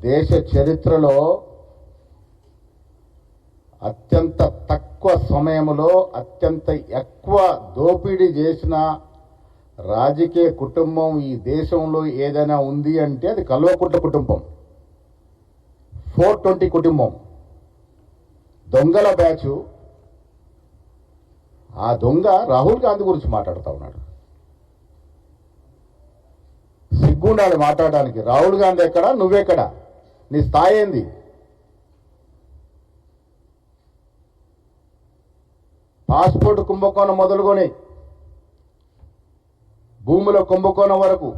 దేశ చరిత్రలో అత్యంత తక్కువ సమయంలో అత్యంత ఎక్కువ దోపిడీ చేసిన రాజకీయ కుటుంబం ఈ దేశంలో ఏదైనా ఉంది అంటే అది కల్వకుంట్ల కుటుంబం. 420 కుటుంబం, దొంగల బ్యాచు. ఆ దొంగ రాహుల్ గాంధీ గురించి మాట్లాడుతూ ఉన్నాడు. సిగ్గుండాలి మాట్లాడడానికి. రాహుల్ గాంధీ ఎక్కడా, నువ్వెక్కడా, నీ స్థాయి ఏంది? పాస్పోర్ట్ కుంభకోణం మొదలుకొని భూముల కుంభకోణం వరకు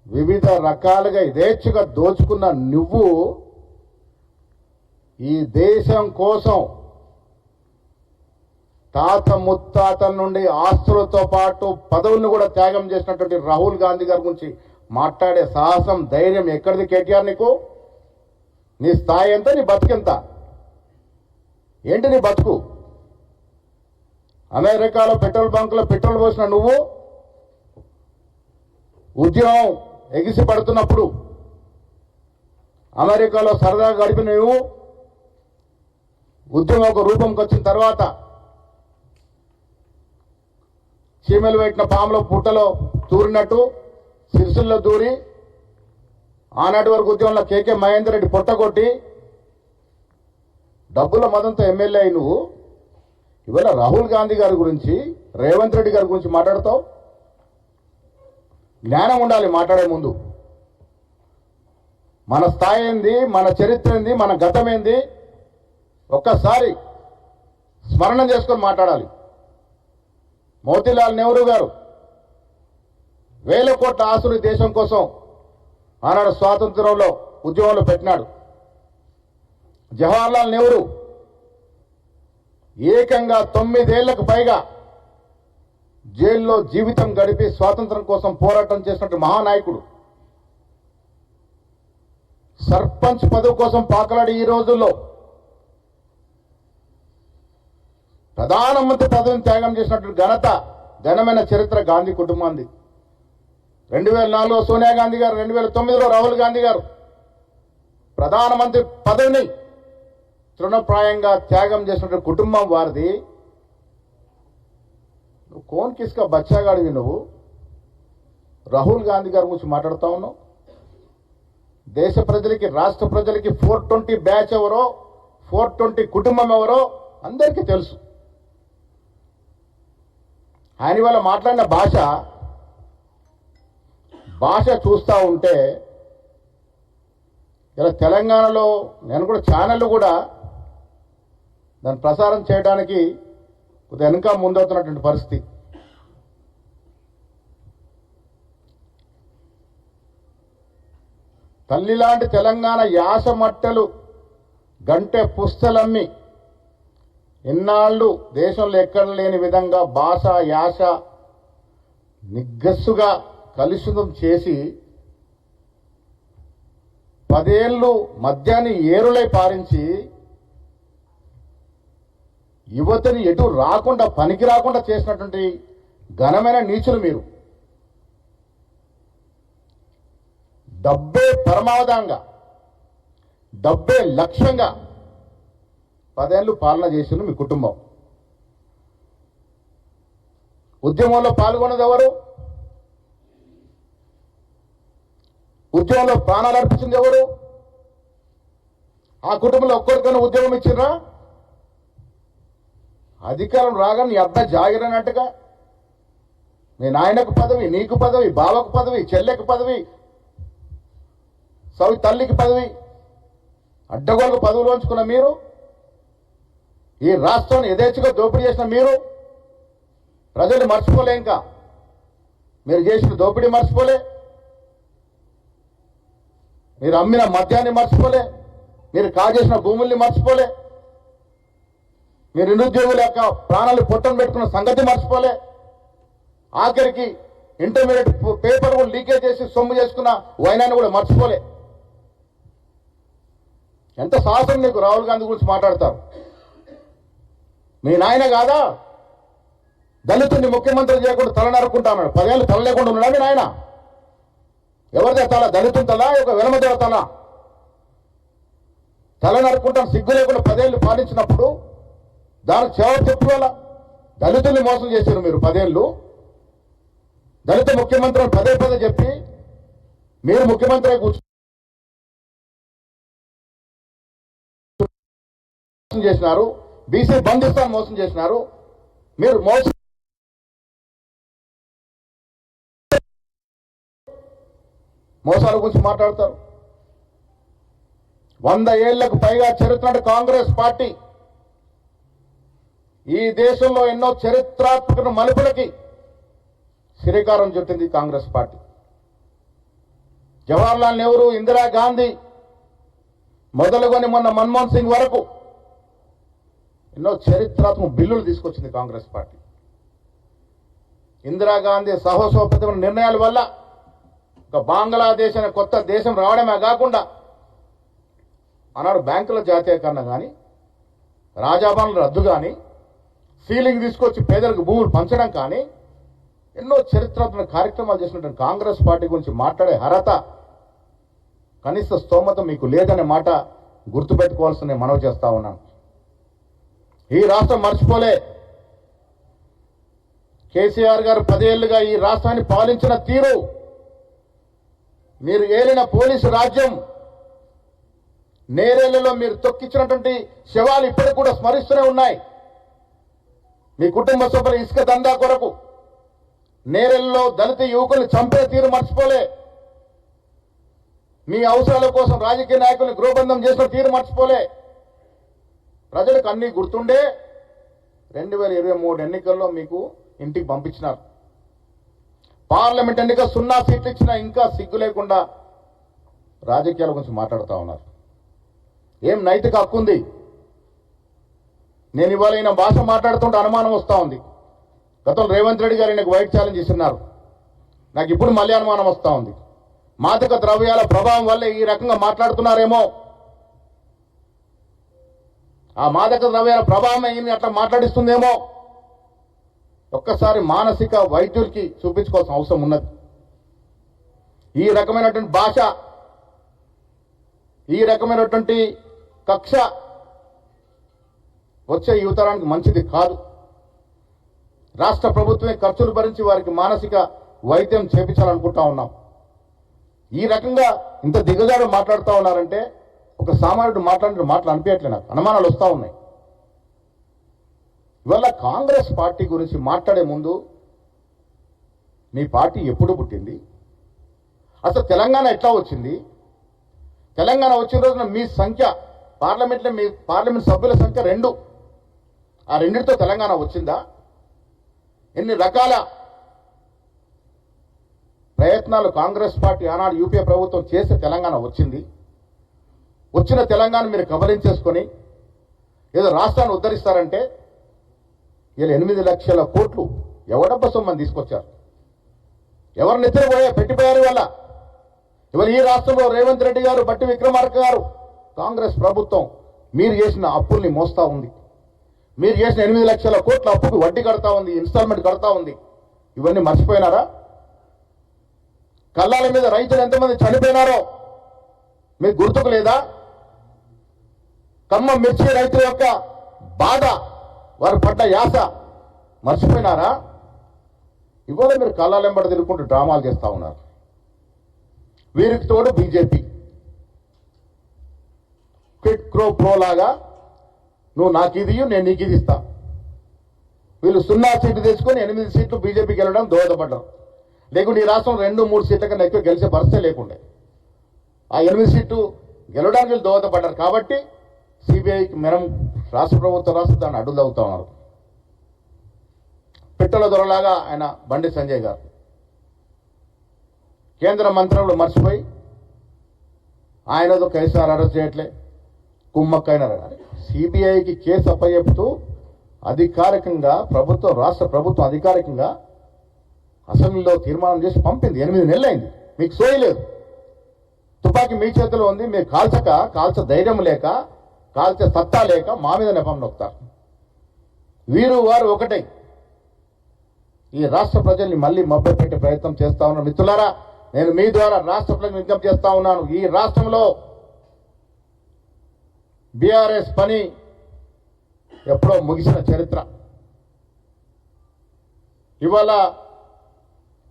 వివిధ రకాలుగా యథేచ్ఛగా దోచుకున్న నువ్వు ఈ దేశం కోసం తాత ముత్తాతల నుండి ఆస్తులతో పాటు పదవులను కూడా త్యాగం చేసినటువంటి రాహుల్ గాంధీ గారి గురించి మాట్లాడే సాహసం, ధైర్యం ఎక్కడిది కేటీఆర్ నీకు? నీ స్థాయి ఎంత? నీ బతుకెంత? ఏంటి నీ బతుకు? అమెరికాలో పెట్రోల్ బంకులో పెట్రోల్ పోసిన నువ్వు ఉద్యమం ఎగిసి పడుతున్నప్పుడు అమెరికాలో సరదాగా గడిపిన నువ్వు ఉద్యమం ఒక రూపంకి వచ్చిన తర్వాత చీమలు పెట్టిన పాములో పుట్టలో దూరినట్టు సిరిసిల్లో దూరి ఆనాటి వరకు ఉద్యమంలో కేకే మహేందర్ రెడ్డి పొట్టగొట్టి డబ్బుల మదంతో ఎమ్మెల్యే అయి నువ్వు ఇవాళ రాహుల్ గాంధీ గారి గురించి, రేవంత్ రెడ్డి గారి గురించి మాట్లాడతావు. జ్ఞానం ఉండాలి మాట్లాడే ముందు. మన స్థాయి ఏంది, మన చరిత్ర ఏంది, మన గతం ఏంది ఒక్కసారి స్మరణం చేసుకొని మాట్లాడాలి. మోతీలాల్ నెహ్రూ గారు వేల కోట్ల ఆస్తులు దేశం కోసం ఆనాడు స్వాతంత్రంలో ఉద్యమంలో పెట్టినాడు. జవహర్లాల్ నెహ్రూ ఏకంగా 9 ఏళ్లకు పైగా జైల్లో జీవితం గడిపి స్వాతంత్రం కోసం పోరాటం చేసినట్టు మహానాయకుడు. సర్పంచ్ పదవి కోసం పాకలాడి ఈ రోజుల్లో ప్రధానమంత్రి పదవిని త్యాగం చేసినట్టు ఘనమైన చరిత్ర గాంధీ కుటుంబాన్ని. 2004లో సోనియా గాంధీ గారు, 2009లో రాహుల్ గాంధీ గారు ప్రధానమంత్రి పదవిని తృణప్రాయంగా త్యాగం చేసినటువంటి కుటుంబం వారిది. నువ్వు కోన్ కిస్కా బచ్చాగాడివి. నువ్వు రాహుల్ గాంధీ గారి గురించి మాట్లాడుతూ ఉన్నావు. దేశ ప్రజలకి, రాష్ట్ర ప్రజలకి 420 బ్యాచ్ ఎవరో, 420 కుటుంబం ఎవరో అందరికీ తెలుసు. ఆయన వల్ల మాట్లాడిన భాష చూస్తూ ఉంటే ఇలా తెలంగాణలో నేను కూడా ఛానళ్ళు కూడా దాన్ని ప్రసారం చేయడానికి కొద్దిగా వెనుక ముందవుతున్నటువంటి పరిస్థితి. తల్లిలాంటి తెలంగాణ యాస మట్టెలు గంటె పుస్తలమ్మి ఇన్నాళ్ళు దేశంలో ఎక్కడ లేని విధంగా భాష, యాస నిగ్గస్సుగా కలుషితం చేసి 10 ఏళ్ళు మద్యాన్ని ఏరులై పారించి యువతని ఎటు రాకుండా, పనికి రాకుండా చేసినటువంటి ఘనమైన నీచులు మీరు. డబ్బే పరమావధంగా, డబ్బే లక్ష్యంగా 10 ఏళ్ళు పాలన చేసింది మీ కుటుంబం. ఉద్యమంలో పాల్గొన్నది ఎవరు? ఉద్యమంలో ప్రాణాలు అర్పించింది ఎవరు? ఆ కుటుంబంలో ఒక్కరికైనా ఉద్యమం ఇచ్చిర్రా? అధికారం రాగానే నీ అబ్బాయి జాగిరన్నట్టుగా మీ నాయనకు పదవి, నీకు పదవి, బావకు పదవి, చెల్లెకు పదవి, సవి తల్లికి పదవి, అడ్డగోలకు పదవులు ఉంచుకున్న మీరు, ఈ రాష్ట్రాన్ని యథేచ్ఛగా దోపిడీ చేసిన మీరు ప్రజలు మర్చిపోలే. ఇంకా మీరు చేసిన దోపిడీ మర్చిపోలే, మీరు అమ్మిన మద్యాన్ని మర్చిపోలే, మీరు కాజేసిన భూముల్ని మర్చిపోలే, మీరు నిరుద్యోగుల యొక్క ప్రాణాలు పొట్టను పెట్టుకున్న సంగతి మర్చిపోలే. ఆఖరికి ఇంటర్మీడియట్ పేపర్ కూడా లీకేజ్ చేసి సొమ్ము చేసుకున్న వైనాన్ని కూడా మర్చిపోలే. ఎంత సాహసం నీకు! రాహుల్ గాంధీ గురించి మాట్లాడతారు. మీ నాయన కాదా దళితుడిని ముఖ్యమంత్రి చేయకుండా తల నరుక్కుంటా అన్నాడు. 10 ఏళ్ళు తల లేకుండా ఉన్నాడా మీ నాయన? ఎవరిదే తల? దళితుల తల, ఒక వెలమదేవ తల? తల నరుకుంటాను సిగ్గు లేకుండా 10 ఏళ్ళు పాలించినప్పుడు దానికి జవాబు చెప్పి వల్ల దళితుల్ని మోసం చేశారు మీరు 10 ఏళ్ళు. దళిత ముఖ్యమంత్రిని పదే చెప్పి మీరు ముఖ్యమంత్రి మోసం చేసినారు. బీసీ బంధిస్తాను మోసం చేసినారు. మీరు మోసాల గురించి మాట్లాడతారు. 100 ఏళ్లకు పైగా చరిత్ర కాంగ్రెస్ పార్టీ ఈ దేశంలో ఎన్నో చరిత్రాత్మక మలుపులకి శ్రీకారం చుట్టింది కాంగ్రెస్ పార్టీ. జవహర్లాల్ నెహ్రూ, ఇందిరాగాంధీ మొదలుకొని మొన్న మన్మోహన్ సింగ్ వరకు ఎన్నో చరిత్రాత్మక బిల్లులు తీసుకొచ్చింది కాంగ్రెస్ పార్టీ. ఇందిరాగాంధీ సాహసోపేతమైన నిర్ణయాల వల్ల ఒక బంగ్లాదేశ్ అనే కొత్త దేశం రావడమే కాకుండా ఆనాడు బ్యాంకుల జాతీయకరణ కానీ, రాజాభవనాల రద్దు కానీ, సీలింగ్ తీసుకొచ్చి పేదలకు భూములు పంచడం కానీ ఎన్నో చరిత్రాత్మక కార్యక్రమాలు చేసినటువంటి కాంగ్రెస్ పార్టీ గురించి మాట్లాడే అర్హత, కనీస స్తోమత మీకు లేదనే మాట గుర్తుపెట్టుకోవాల్సిన మనవి చేస్తా ఉన్నాను. ఈ రాష్ట్రం మర్చిపోలే. కేసీఆర్ గారు 10 ఏళ్లుగా ఈ రాష్ట్రాన్ని పాలించిన తీరు, మీరు ఏలిన పోలీసు రాజ్యం, నేరేళ్లలో మీరు తొక్కించినటువంటి శవాలు ఇప్పటికి కూడా స్మరిస్తూనే ఉన్నాయి. మీ కుటుంబ సభ్యుల ఇసుక దందా కొరకు నేరెల్లో దళిత యువకుల్ని చంపే తీరు మర్చిపోలే. మీ అవసరాల కోసం రాజకీయ నాయకుల్ని గృహబంధం చేసిన తీరు మర్చిపోలే. ప్రజలకు అన్ని గుర్తుండే 2023 ఎన్నికల్లో మీకు ఇంటికి పంపించినారు. పార్లమెంట్ ఎన్నిక 0 సీట్లు ఇచ్చినా ఇంకా సిగ్గు లేకుండా రాజకీయాల గురించి మాట్లాడుతూ ఉన్నారు. ఏం నైతిక హక్కు ఉంది? నేను ఇవాళ ఈయన భాష మాట్లాడుతుంటే అనుమానం వస్తూ ఉంది. గతంలో రేవంత్ రెడ్డి గారు ఈయనకు వైట్ ఛాలెంజ్ ఇస్తున్నారు. నాకు ఇప్పుడు మళ్ళీ అనుమానం వస్తూ ఉంది. మాదక ద్రవ్యాల ప్రభావం వల్ల ఈ రకంగా మాట్లాడుతున్నారేమో. ఆ మాదక ద్రవ్యాల ప్రభావం ఈయన అట్లా మాట్లాడిస్తుందేమో. ఒక్కసారి మానసిక వైద్యుడికి చూపించుకోవాల్సిన అవసరం ఉన్నది. ఈ రకమైనటువంటి భాష, ఈ రకమైనటువంటి కక్ష వచ్చే యువతరానికి మంచిది కాదు. రాష్ట్ర ప్రభుత్వమే ఖర్చులు భరించి వారికి మానసిక వైద్యం చేపించాలనుకుంటా ఉన్నాం. ఈ రకంగా ఇంత దిగజారు మాట్లాడుతూ ఉన్నారంటే ఒక సామాన్యుడు మాట్లాడిన మాటలు అనిపించట్లే. నాకు అనుమానాలు వస్తూ ఉన్నాయి. ఇవాళ కాంగ్రెస్ పార్టీ గురించి మాట్లాడే ముందు మీ పార్టీ ఎప్పుడు పుట్టింది, అసలు తెలంగాణ ఎట్లా వచ్చింది, తెలంగాణ వచ్చిన రోజున మీ సంఖ్య పార్లమెంట్లో, మీ పార్లమెంట్ సభ్యుల సంఖ్య 2, ఆ 2తో తెలంగాణ వచ్చిందా? ఎన్ని రకాల ప్రయత్నాలు కాంగ్రెస్ పార్టీ ఆనాడు యూపీఏ ప్రభుత్వం చేసి తెలంగాణ వచ్చింది. వచ్చిన తెలంగాణ మీరు కబలించేసుకొని ఏదో రాష్ట్రాన్ని ఉద్ధరిస్తారంటే ఇలా 8 లక్షల కోట్లు ఎవడబ్బ సొమ్మని తీసుకొచ్చారు. ఎవరు నిద్రపోయా పెట్టిపోయారు వల్ల. ఇవాళ ఈ రాష్ట్రంలో రేవంత్ రెడ్డి గారు, బట్టి విక్రమార్క గారు, కాంగ్రెస్ ప్రభుత్వం మీరు చేసిన అప్పుల్ని మోస్తా ఉంది. మీరు చేసిన 8 లక్షల కోట్ల అప్పుకు వడ్డీ కడతా ఉంది, ఇన్స్టాల్మెంట్ కడతా ఉంది. ఇవన్నీ మర్చిపోయినారా? కళ్ళాల మీద రైతులు ఎంతమంది చనిపోయినారో మీకు గుర్తుకు లేదా? ఖమ్మం మిర్చి రైతుల యొక్క బాధ, వారు పడ్డ యాస మర్చిపోయినారా? ఇవాళ మీరు కళ్ళాలెంబడి తిరుగుకుంటూ డ్రామాలు చేస్తా ఉన్నారు. వీరికి తోడు బీజేపీ క్విట్ క్రో ప్రో లాగా నువ్వు నాకు ఇది నేను నీకు ఇది ఇస్తా. వీళ్ళు 0 సీట్లు తెచ్చుకొని 8 సీట్లు బీజేపీకి వెళ్ళడం దోహదపడ్డారు. లేకుంటే ఈ రాష్ట్రం 2-3 సీట్ల కన్నా ఎక్కువ గెలిచే పరిస్థితే లేకుండే. ఆ 8 సీట్లు గెలవడానికి వీళ్ళు దోహదపడ్డారు. కాబట్టి సిబిఐకి మనం రాష్ట్ర ప్రభుత్వం దాన్ని అడ్డు తగ్గుతా ఉన్నారు. పిట్టల దొరలాగా ఆయన బండి సంజయ్ గారు కేంద్ర మంత్రులు మర్చిపోయి ఆయనతో కేసీఆర్ అరెస్ట్ చేయట్లే, కుమ్మక్కైనారు. సిబిఐకి కేసు అప్పచెప్తూ అధికారికంగా ప్రభుత్వం, రాష్ట్ర ప్రభుత్వం అధికారికంగా అసెంబ్లీలో తీర్మానం చేసి పంపింది. 8 నెలలైంది. మీకు సోయలేదు. తుపాకీ మీ చేతిలో ఉంది. మీరు కాల్చ ధైర్యం లేక, కాల్చే సత్తా లేక మా మీద నెపం నొక్కుతారు. వీరు వారు ఒకటే ఈ రాష్ట్ర ప్రజల్ని మళ్ళీ మభ్యపెట్టే ప్రయత్నం చేస్తా ఉన్నారు. మిత్రులారా, నేను మీ ద్వారా రాష్ట్ర ప్రజలకు విజ్ఞప్తి చేస్తా ఉన్నాను. ఈ రాష్ట్రంలో బీఆర్ఎస్ పని ఎప్పుడో ముగిసిన చరిత్ర. ఇవాళ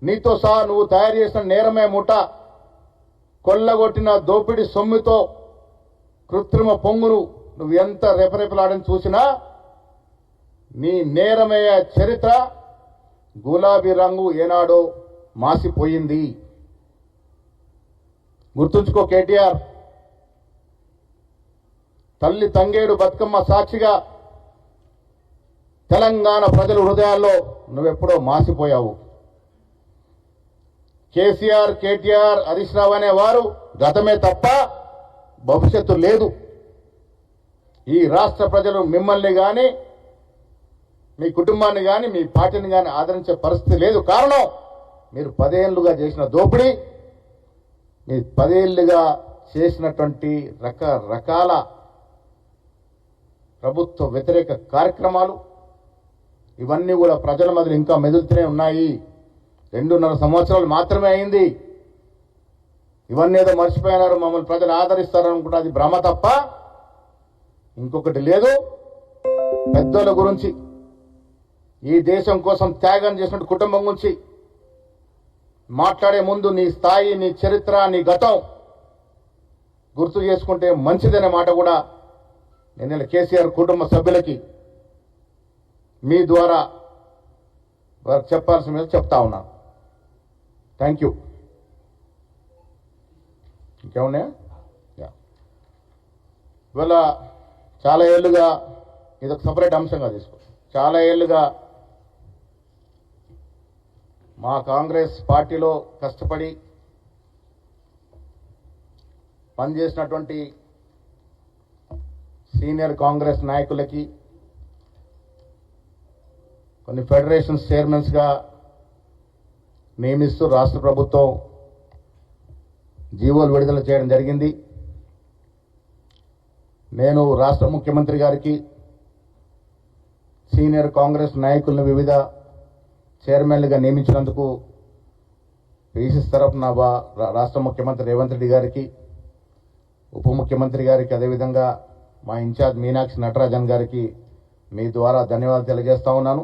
నీతో సహా నువ్వు తయారు చేసిన నేరమే ముఠ కొల్లగొట్టిన దోపిడీ సొమ్ముతో కృత్రిమ పొంగును నువ్వు ఎంత రెపరెపలాడని చూసినా నీ నేరమయ్య చరిత్ర గులాబీ రంగు ఏనాడో మాసిపోయింది. గుర్తుంచుకో కేటీఆర్. తల్లి తంగేడు బతుకమ్మ సాక్షిగా తెలంగాణ ప్రజల హృదయాల్లో నువ్వెప్పుడో మాసిపోయావు. కేసీఆర్, కేటీఆర్, హరీష్ రావు అనేవారు గతమే తప్ప భవిష్యత్తు లేదు. ఈ రాష్ట్ర ప్రజలు మిమ్మల్ని కానీ మీ కుటుంబాన్ని కానీ మీ పార్టీని కానీ ఆదరించే పరిస్థితి లేదు. కారణం మీరు 10 ఏళ్లుగా చేసిన దోపిడీ, మీరు 10 ఏళ్లుగా చేసినటువంటి రకరకాల ప్రభుత్వ వ్యతిరేక కార్యక్రమాలు ఇవన్నీ కూడా ప్రజల మధ్య ఇంకా మెదులుతూనే ఉన్నాయి. 2.5 సంవత్సరాలు మాత్రమే అయింది. ఇవన్నీ ఏదో మర్చిపోయినారు, మమ్మల్ని ప్రజలు ఆదరిస్తారనుకుంటే అది భ్రమ తప్ప ఇంకొకటి లేదు. పెద్దల గురించి, ఈ దేశం కోసం త్యాగం చేసిన కుటుంబం గురించి మాట్లాడే ముందు నీ స్థాయి, నీ చరిత్ర, నీ గతం గుర్తు చేసుకుంటే మంచిదనే మాట కూడా నేను కేసీఆర్ కుటుంబ సభ్యులకి మీ ద్వారా వారికి చెప్పాల్సిన మీద చెప్తా ఉన్నాను. Thank you. ఇంకేమున్నాయా? ఇవాళ చాలా ఏళ్ళుగా ఇది ఒక సపరేట్ అంశంగా తీసుకో. చాలా ఏళ్ళుగా మా కాంగ్రెస్ పార్టీలో కష్టపడి పనిచేసినటువంటి సీనియర్ కాంగ్రెస్ నాయకులకి కొన్ని ఫెడరేషన్స్ చైర్మన్స్గా నియమిస్తూ రాష్ట్ర ప్రభుత్వం జీవోలు విడుదల చేయడం జరిగింది. నేను రాష్ట్ర ముఖ్యమంత్రి గారికి సీనియర్ కాంగ్రెస్ నాయకులను వివిధ చైర్మన్లుగా నియమించినందుకు పీసీసీ తరఫున రాష్ట్ర ముఖ్యమంత్రి రేవంత్ రెడ్డి గారికి, ఉప ముఖ్యమంత్రి గారికి, అదేవిధంగా మా ఇన్ఛార్జ్ మీనాక్షి నటరాజన్ గారికి మీ ద్వారా ధన్యవాదాలు తెలియజేస్తా ఉన్నాను.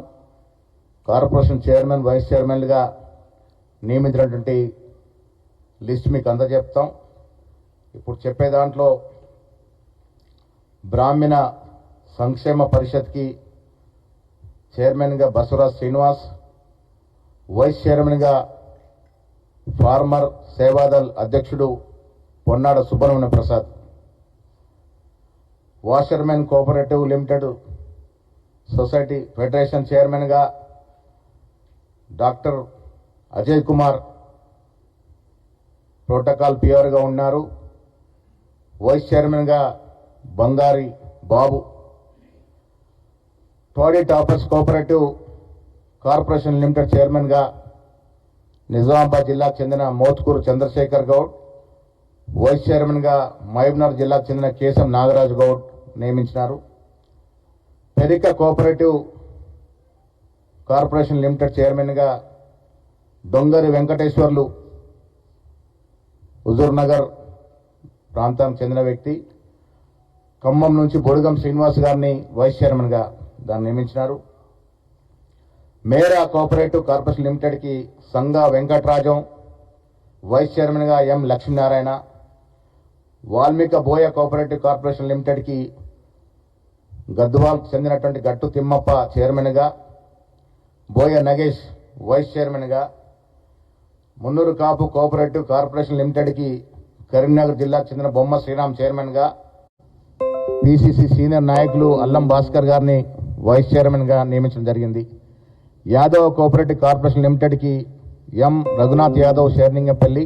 కార్పొరేషన్ చైర్మన్, వైస్ చైర్మన్లుగా నియమించినటువంటి లిస్ట్ మీకు అందజెప్తాం. ఇప్పుడు చెప్పే దాంట్లో బ్రాహ్మణ సంక్షేమ పరిషత్కి చైర్మన్గా బసవరాజ్ శ్రీనివాస్, వైస్ చైర్మన్గా ఫార్మర్ సేవాదల్ అధ్యక్షుడు Ponnada Subrahmanya Prasad, washermen cooperative limited society federation చైర్మన్గా డాక్టర్ అజయ్ కుమార్ ప్రోటోకాల్ పిఆర్గా ఉన్నారు. వైస్ చైర్మన్గా బంగారి బాబు, టోడీ టాపర్స్ కోఆపరేటివ్ కార్పొరేషన్ లిమిటెడ్ చైర్మన్గా నిజామాబాద్ జిల్లాకు చెందిన మోత్కూరు చంద్రశేఖర్ గౌడ్, వైస్ చైర్మన్గా మహబూబ్నగర్ జిల్లాకు చెందిన కేశం నాగరాజు గౌడ్ నియమించినారు. పెరిక కోఆపరేటివ్ కార్పొరేషన్ లిమిటెడ్ చైర్మన్గా దొంగరి వెంకటేశ్వర్లు హుజూర్ నగర్ ప్రాంతానికి చెందిన వ్యక్తి. ఖమ్మం నుంచి బొడుగం శ్రీనివాస్ గారిని వైస్ చైర్మన్గా దాన్ని నియమించినారు. మేరా కోఆపరేటివ్ కార్పొరేషన్ లిమిటెడ్కి సంగా వెంకటరాజం, వైస్ చైర్మన్గా ఎం లక్ష్మీనారాయణ. వాల్మీక బోయ కోఆపరేటివ్ కార్పొరేషన్ లిమిటెడ్కి గద్వాల్కు చెందినటువంటి గట్టు తిమ్మప్ప చైర్మన్గా, బోయ నగేష్ వైస్ చైర్మన్గా. మున్నూరు కాపు కోఆపరేటివ్ కార్పొరేషన్ లిమిటెడ్కి కరీంనగర్ జిల్లాకు చెందిన బొమ్మ శ్రీరామ్ చైర్మన్గా. పిసిసి సీనియర్ నాయకులు అల్లం భాస్కర్ గారిని వైస్ చైర్మన్గా నియమించడం జరిగింది. యాదవ్ కోఆపరేటివ్ కార్పొరేషన్ లిమిటెడ్కి ఎం రఘునాథ్ యాదవ్ షేర్లింగపల్లి,